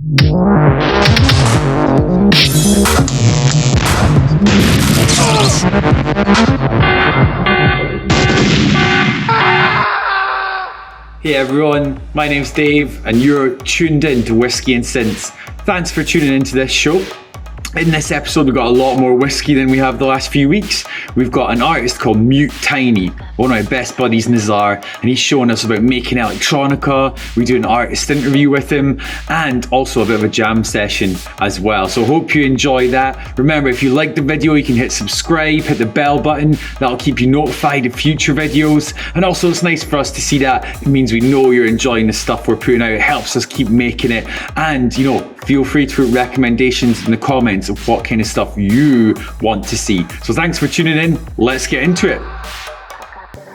Hey everyone, my name's Dave and you're tuned in to Whiskey and Synths. Thanks for tuning into this show. In this episode, we've got a lot more whiskey than we have the last few weeks. We've got an artist called Mute Tiny, one of my best buddies, Nazar, and he's showing us about making Electronica. We do an artist interview with him and also a bit of a jam session as well. So hope you enjoy that. Remember, if you like the video, you can hit subscribe, hit the bell button. That'll keep you notified of future videos. And also it's nice for us to see that. It means we know you're enjoying the stuff we're putting out. It helps us keep making it. And feel free to put recommendations in the comments of what kind of stuff you want to see. So thanks for tuning in. Let's get into it.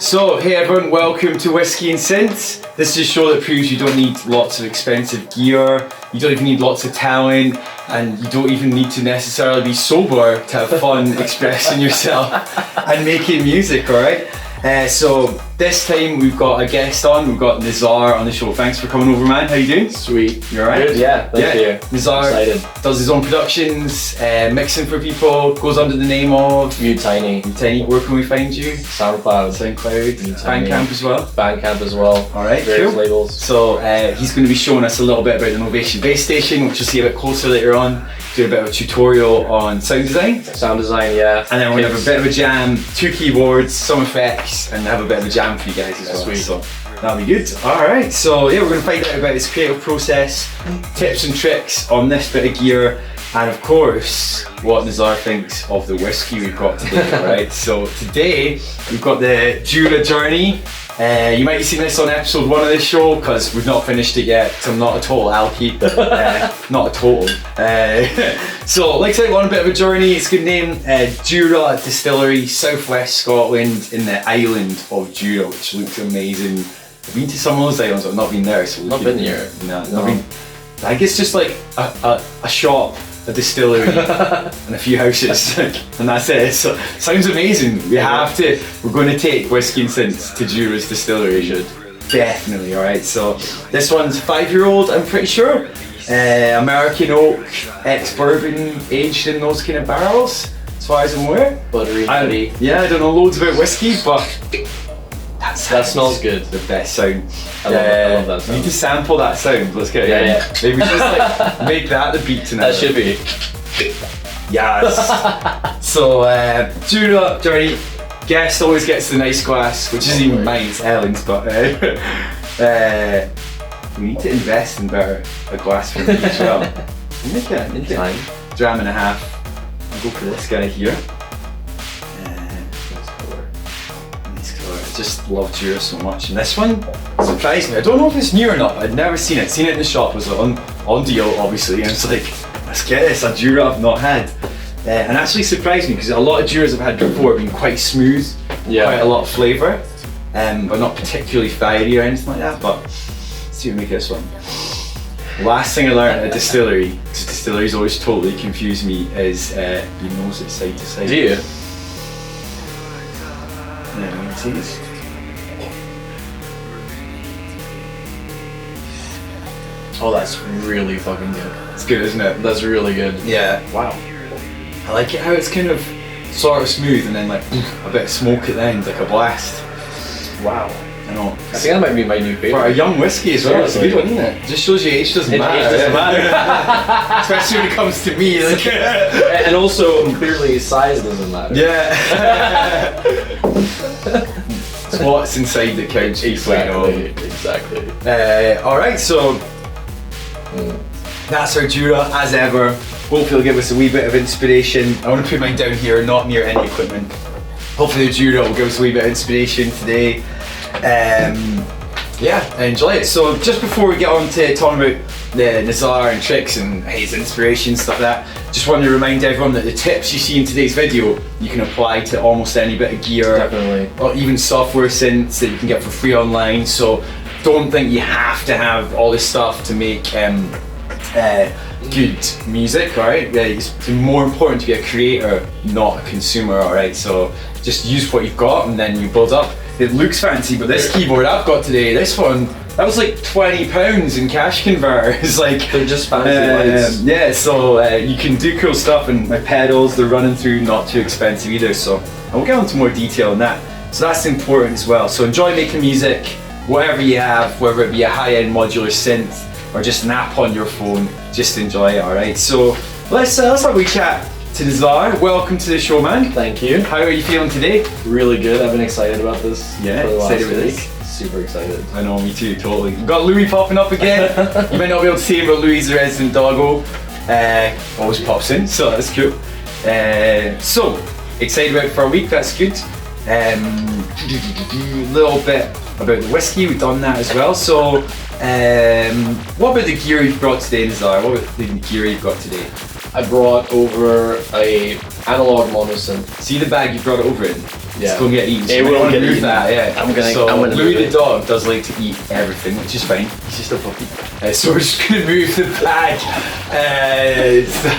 So, hey everyone, welcome to Whiskey and Synths. This is a show that proves you don't need lots of expensive gear, you don't even need lots of talent, and you don't even need to necessarily be sober to have fun expressing yourself and making music, alright? So this time we've got a guest on, we've got Nazar on the show. Thanks for coming over, man. How you doing? Sweet. You alright? Good, yeah, thank you. Nazar does his own productions, mixing for people, goes under the name of Mute Tiny. Mute Tiny. Where can we find you? SoundCloud. Bandcamp as well? Bandcamp as well. Alright, various cool. labels. So he's going to be showing us a little bit about the Novation base station, which you'll see a bit closer later on. Do a bit of a tutorial on sound design. Sound design, yeah. And then we're going to have a bit of a jam, 2 keyboards, some effects, and have a bit of a jam for you guys as well. Sweet. So that'll be good. Alright, so yeah, we're going to find out about his creative process, tips and tricks on this bit of gear, and of course, what Nazar thinks of the whiskey we've got today, right? So today, we've got the Jura Journey. You might have seen this on episode 1 of this show because we've not finished it yet, so I'm not a total alky. Not a total. So, like I said, we're on a bit of a journey. It's a good name. Jura Distillery, southwest Scotland, in the island of Jura, which looks amazing. I've been to some of those islands, but I've not been there. So Not been here. No. I think it's just like a shop, a distillery, and a few houses, and that's it. So, sounds amazing. We're going to take Whiskey and Synths to Jura's distillery. Should. Definitely, alright. So, this one's 5-year-old, I'm pretty sure. American oak, ex-bourbon, aged in those kind of barrels, as far as I'm aware. Buttery, nutty. Yeah, I don't know loads about whiskey, but that smells good. The best sound. I love that sound. You need to sample that sound. Let's get it in. Yeah. Maybe just make that the beat tonight. That should be. Yes. So, Jura Journey, guest always gets the nice glass, which isn't even mine, it's Ellen's, but we need to invest in a glass for me as well. Make it Time. dram and a half. I'll go for this guy here. Nice colour. I just love Jura so much. And this one surprised me. I don't know if it's new or not, but I'd never seen it. Seen it in the shop, was on deal obviously, and it's like, let's get this, a Jura I've not had. And actually surprised me because a lot of Juras I've had before have been quite smooth, quite a lot of flavour, but not particularly fiery or anything like that. But let's see if we make this one. Last thing I learned at a distillery, because distilleries always totally confuse me, is you nose it side to side. Do you? Yeah, you can see this. Oh, that's really fucking good. It's good, isn't it? That's really good. Yeah. Wow. I like it how it's kind of sort of smooth and then like a bit of smoke at the end, like a blast. Wow. I know. I think that might be my new favourite. For a young whiskey as well, it's a good one, isn't it? Just shows you age doesn't matter. Age doesn't matter. Especially when it comes to me. Like, And also, clearly, size doesn't matter. yeah. It's what's inside that counts. Exactly. Alright, so that's our Jura, as ever. Hopefully it'll give us a wee bit of inspiration. I want to put mine down here, not near any equipment. Hopefully the Jura will give us a wee bit of inspiration today. Yeah, enjoy it. So just before we get on to talking about the Nazar and tricks and his inspiration, stuff like that, just want to remind everyone that the tips you see in today's video, you can apply to almost any bit of gear. Definitely. Or even software synths that you can get for free online. So don't think you have to have all this stuff to make good music, alright? Yeah, it's more important to be a creator, not a consumer, alright? So just use what you've got and then you build up. It looks fancy, but this keyboard I've got today, this one That was like £20 in cash converters. Like They're just fancy lights. yeah, so you can do cool stuff, and my pedals they're running through, not too expensive either. So and we'll get into more detail on that. So that's important as well. So enjoy making music, whatever you have, whether it be a high-end modular synth or just an app on your phone. Just enjoy it. All right. So let's have a wee chat to Nazar. Welcome to the show, man. Thank you. How are you feeling today? Really good. I've been excited about this. Yeah, for the last excited with week. this? Super excited. I know, me too, totally. We've got Louis popping up again. You might not be able to see him, but Louis is the resident doggo. Always pops in, so that's cool. So, excited about it for a week, that's good. A little bit about the whiskey, we've done that as well. So, what about the gear you've brought today, Nazar? What about the gear you've got today? I brought over a analog monosynth. See the bag you brought it over in? Yeah. It's going to get eaten. So It you might will wanna get move eaten. that, yeah. I'm gonna Louis move the it. dog does like to eat everything, which is fine. He's just a puppy. So we're just going to move the bag.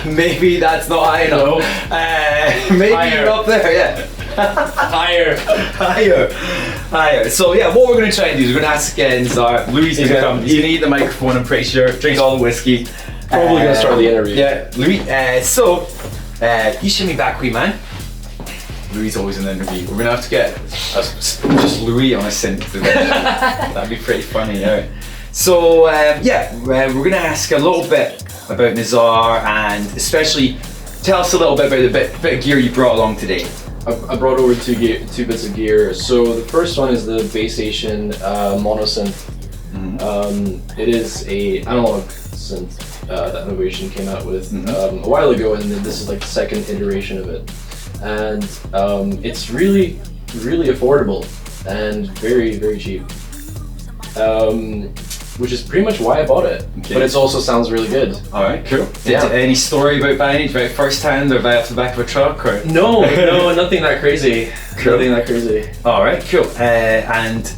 Maybe that's not high enough. Maybe Higher. you're up there, yeah. Higher. Higher. So yeah, what we're going to try and do is we're going to ask Nazar. Louis is going to come. He's going to eat the microphone, I'm pretty sure. Drink all the whiskey. Probably gonna start the interview. Yeah, Louis. You should me back, wee man. Louis is always in the interview. We're gonna have to get just Louis on a synth. That'd be pretty funny, yeah. So we're gonna ask a little bit about Nazar, and especially tell us a little bit about the bit of gear you brought along today. I brought over two bits of gear. So the first one is the Base Station monosynth. It is a analog synth that Novation came out with a while ago, and this is like the second iteration of it. And it's really, really affordable and very, very cheap. Which is pretty much why I bought it. Okay. But it also sounds really good. All right, cool. Yeah. Any story about buying it? About first hand or buy off the back of a truck or? No, nothing that crazy. Cool. Nothing that crazy. All right, cool. And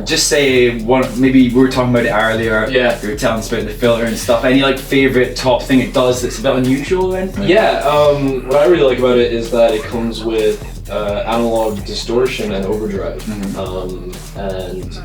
just say one. Maybe we were talking about it earlier. Yeah. You were telling us about the filter and stuff. Any like favorite top thing it does that's a bit unusual or anything? Yeah, what I really like about it is that it comes with analog distortion and overdrive, and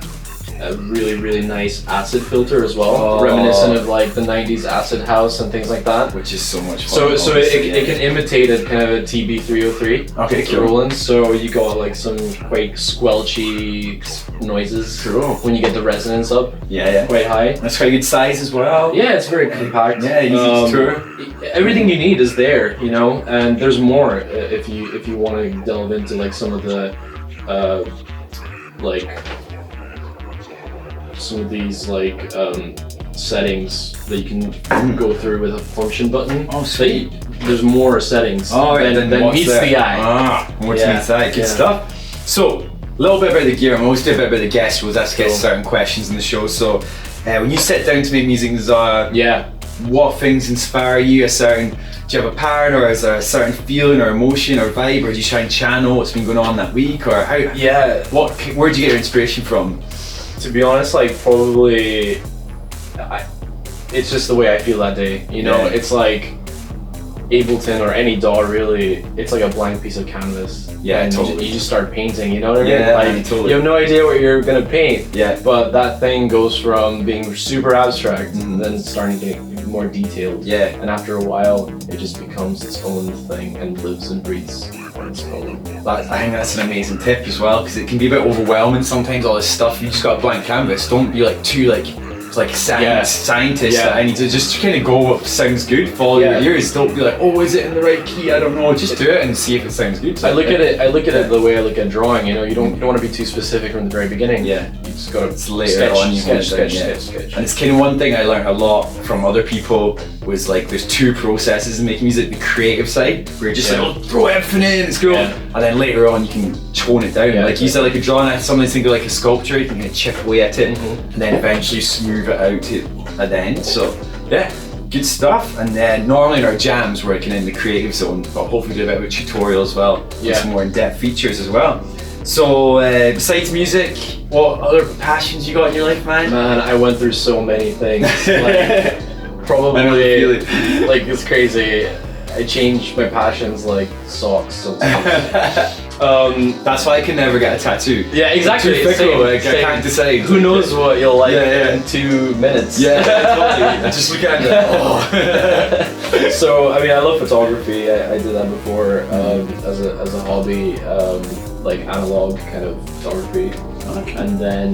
a really, really nice acid filter as well, reminiscent of like the 90s acid house and things like that. Which is so much fun. So it can imitate a kind of a TB303. Okay, cool. Roland, so you got like some quite squelchy noises when you get the resonance up Yeah. quite high. That's quite a good size as well. Yeah, it's very compact. Yeah, easy to tour. Everything you need is there, you know, and there's more if you want to delve into like some of the like some of these like settings that you can go through with a function button. Oh, sweet. There's more settings than what's meets there? the eye. More to Yeah, meets the eye. Good yeah. stuff. So, a little bit about the gear. I'm always do a bit about the guest rules. Let's get certain questions in the show. So, when you sit down to make music, what things inspire you? Do you have a pattern, or is there a certain feeling or emotion or vibe, or do you try and channel what's been going on that week, or how? Yeah. Where do you get your inspiration from? To be honest, like probably, it's just the way I feel that day. You know, Yeah. it's like Ableton or any DAW really. It's like a blank piece of canvas. Yeah, and totally. You just start painting. You know what I mean? Yeah, like, totally. You have no idea what you're gonna paint. Yeah. But that thing goes from being super abstract and then starting to get more detailed. Yeah. And after a while, it just becomes its own thing and lives and breathes on its own. I think that's an amazing tip as well, because it can be a bit overwhelming sometimes, all this stuff. You just got a blank canvas. Don't be like too like a scientist that I need to just kind of go what sounds good, follow your ears. Don't be like, oh, is it in the right key? I don't know. Just do it and see if it sounds good. I look at it the way I look at drawing. You know, you don't want to be too specific from the very beginning. Yeah. You just gotta Later on, you sketch. And it's kind of one thing I learned a lot from other people was like there's two processes in making music: the creative side, where you're just like, oh, throw everything in, it's cool, and then later on you can tone it down. Like you said, like a drawing, sometimes think of like a sculpture, you can kind of chip away at it, and then eventually smooth it out at the end. So yeah, good stuff. And then normally in our jams we're kind of in the creative zone, but hopefully do a bit of a tutorial as well, with some more in-depth features as well. So besides music, what other passions you got in your life, man? Man, I went through so many things. Like, probably, I know the feeling. like it's crazy. I changed my passions like socks sometimes. That's why I can never get a tattoo. Yeah, exactly. Too fickle, Same, like, I same. can't decide. Who knows what you'll like Yeah. in 2 minutes? Yeah, totally. I just look at it. Oh. So I mean, I love photography. I did that before as a hobby, like analog kind of photography. Okay. And then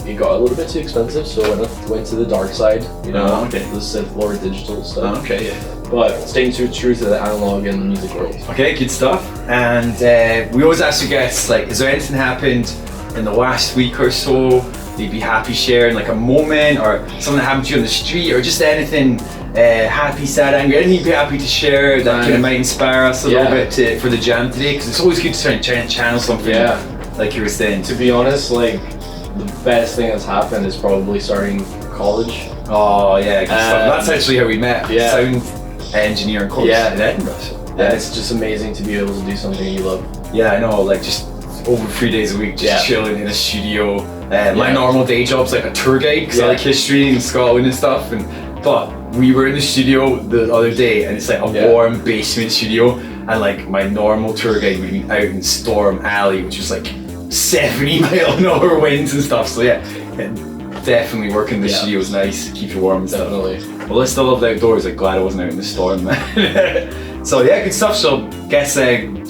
it got a little bit too expensive, so I went to the dark side. You know, Oh, okay. the synth lore digital stuff. Okay, yeah. But staying true to the analog and the music world. Okay, good stuff. And we always ask you guests, like, is there anything happened in the last week or so you'd be happy sharing, like a moment or something that happened to you on the street, or just anything happy, sad, angry, anything you'd be happy to share that kind of might inspire us a little bit for the jam today? Because it's always good to try and channel something, like you were saying. To be honest, like the best thing that's happened is probably starting college. Oh yeah, good stuff. That's actually how we met. Yeah. Sound engineering course in Edinburgh. So, And it's just amazing to be able to do something you love. yeah, I know, like just over 3 days a week, just chilling in a studio. My normal day job's like a tour guide because I like history and Scotland and stuff. But we were in the studio the other day, and it's like a warm basement studio, and like my normal tour guide would be out in Storm Alley, which was like 70 mile an hour winds and stuff. So yeah, definitely working in the studio is nice, keep you warm and stuff. Definitely. Well, I still love the outdoors. Like, glad I wasn't out in the storm, man. So yeah, good stuff. So guess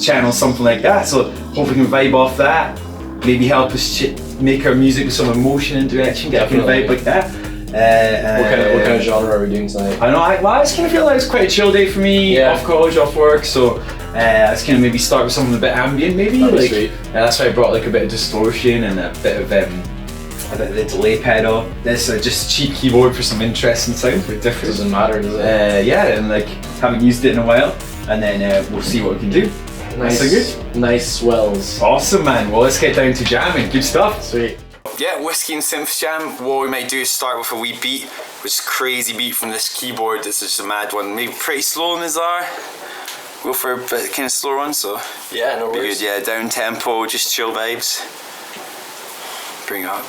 channel something like that. So hope we can vibe off that. Maybe help us make our music with some emotion and direction. Get a kind of vibe like that. What kind of genre are we doing tonight? I know. I just kind of feel like it's quite a chill day for me. Off college, off work. So let's kind of maybe start with something a bit ambient, maybe. That'd be Like, sweet. that's why I brought like a bit of distortion and a bit of the delay pedal. This just cheap keyboard for some interesting sound, bit different. Doesn't matter, does it? Yeah, and like haven't used it in a while, and then we'll see what we can do. Nice, Sound good? nice swells. Awesome, man. Well, let's get down to jamming. Good stuff. Sweet. Yeah, Whiskey and Synths jam. What we might do is start with a wee beat, which is a crazy beat from this keyboard. This is just a mad one. Maybe pretty slow in the Czar. Go for a bit kind of slower one, so Yeah, no be worries. good. Yeah, down tempo, just chill vibes. Bring it up.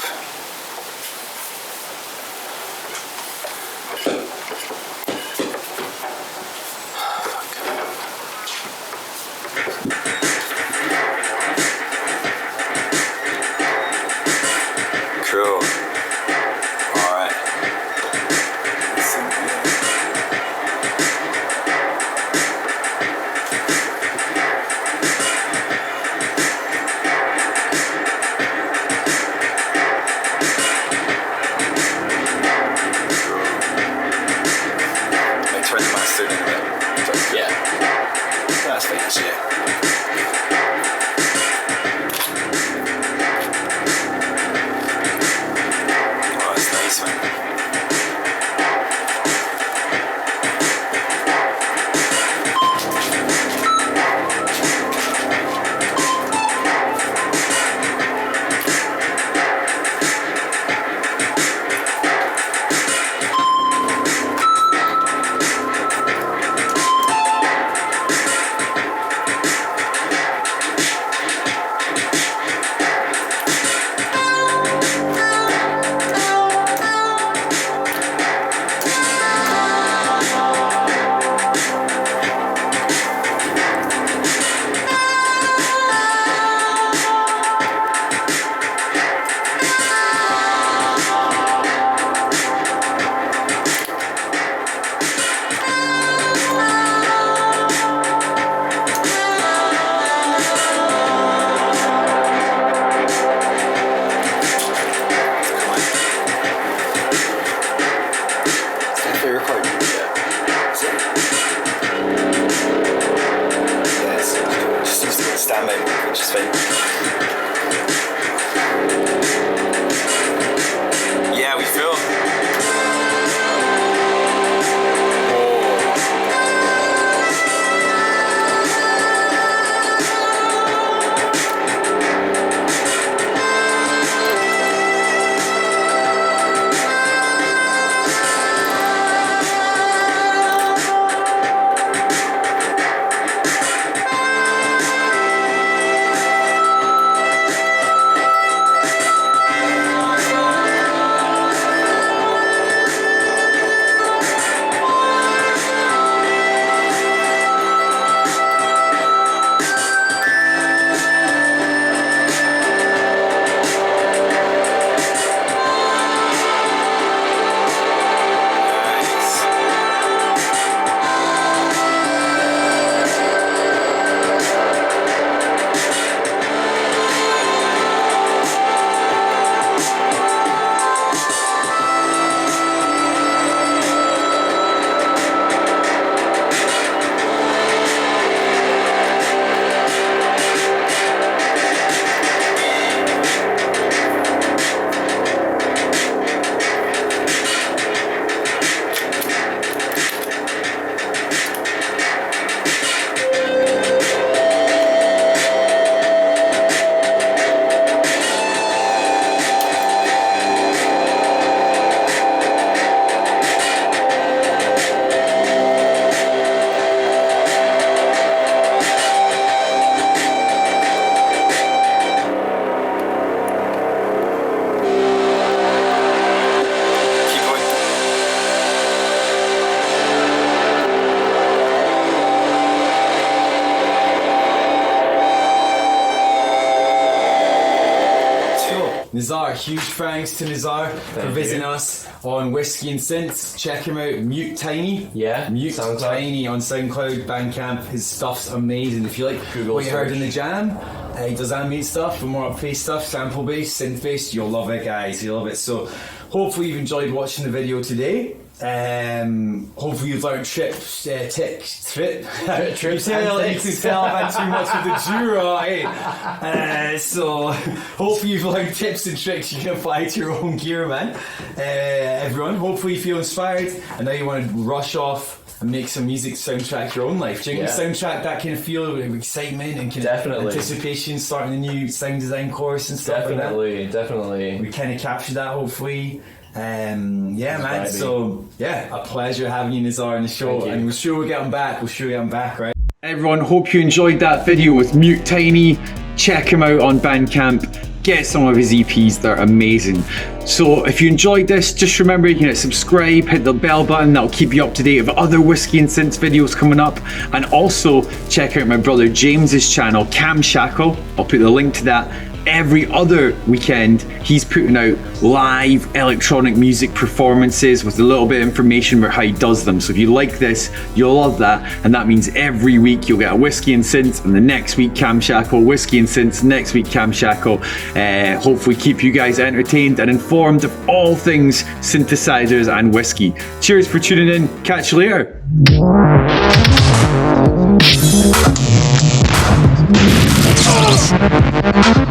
Cool. Alright. Nazar, huge thanks to Nazar for visiting us on Whiskey and Synths. Check him out, Mute Tiny. Yeah, Mute SoundCloud. Tiny on SoundCloud, Bandcamp. His stuff's amazing. If you like Google what you heard search. in the jam, he does ambient stuff, and more up-based stuff, sample-based, synth-based. You'll love it, guys. You'll love it. So hopefully you've enjoyed watching the video today. Hopefully you've learned trips, trips and You can tell I've had too much of the Jura, eh? So hopefully you've learned tips and tricks you can apply to your own gear, man. Everyone, hopefully you feel inspired and now you want to rush off and make some music soundtrack your own life. Do you soundtrack that kind of feel of excitement and kind of anticipation, starting a new sound design course and stuff like that? Definitely. We kind of captured that, hopefully. Man. So a pleasure having you, Nazar, on the show, and we're sure we'll get him back. Right? Everyone, hope you enjoyed that video with Mute Tiny. Check him out on Bandcamp. Get some of his EPs, they're amazing. So if you enjoyed this, just remember you can hit subscribe, hit the bell button, that'll keep you up to date with other Whiskey and Synths videos coming up. And also check out my brother James's channel, Cam Shackle. I'll put the link to that. Every other weekend he's putting out live electronic music performances with a little bit of information about how he does them. So if you like this, you'll love that, and that means every week you'll get a Whiskey and Synths, and the next week Cam Shackle, Whiskey and Synths, next week Cam Shackle. Hopefully keep you guys entertained and informed of all things synthesizers and whiskey. Cheers for tuning in, catch you later. Oh!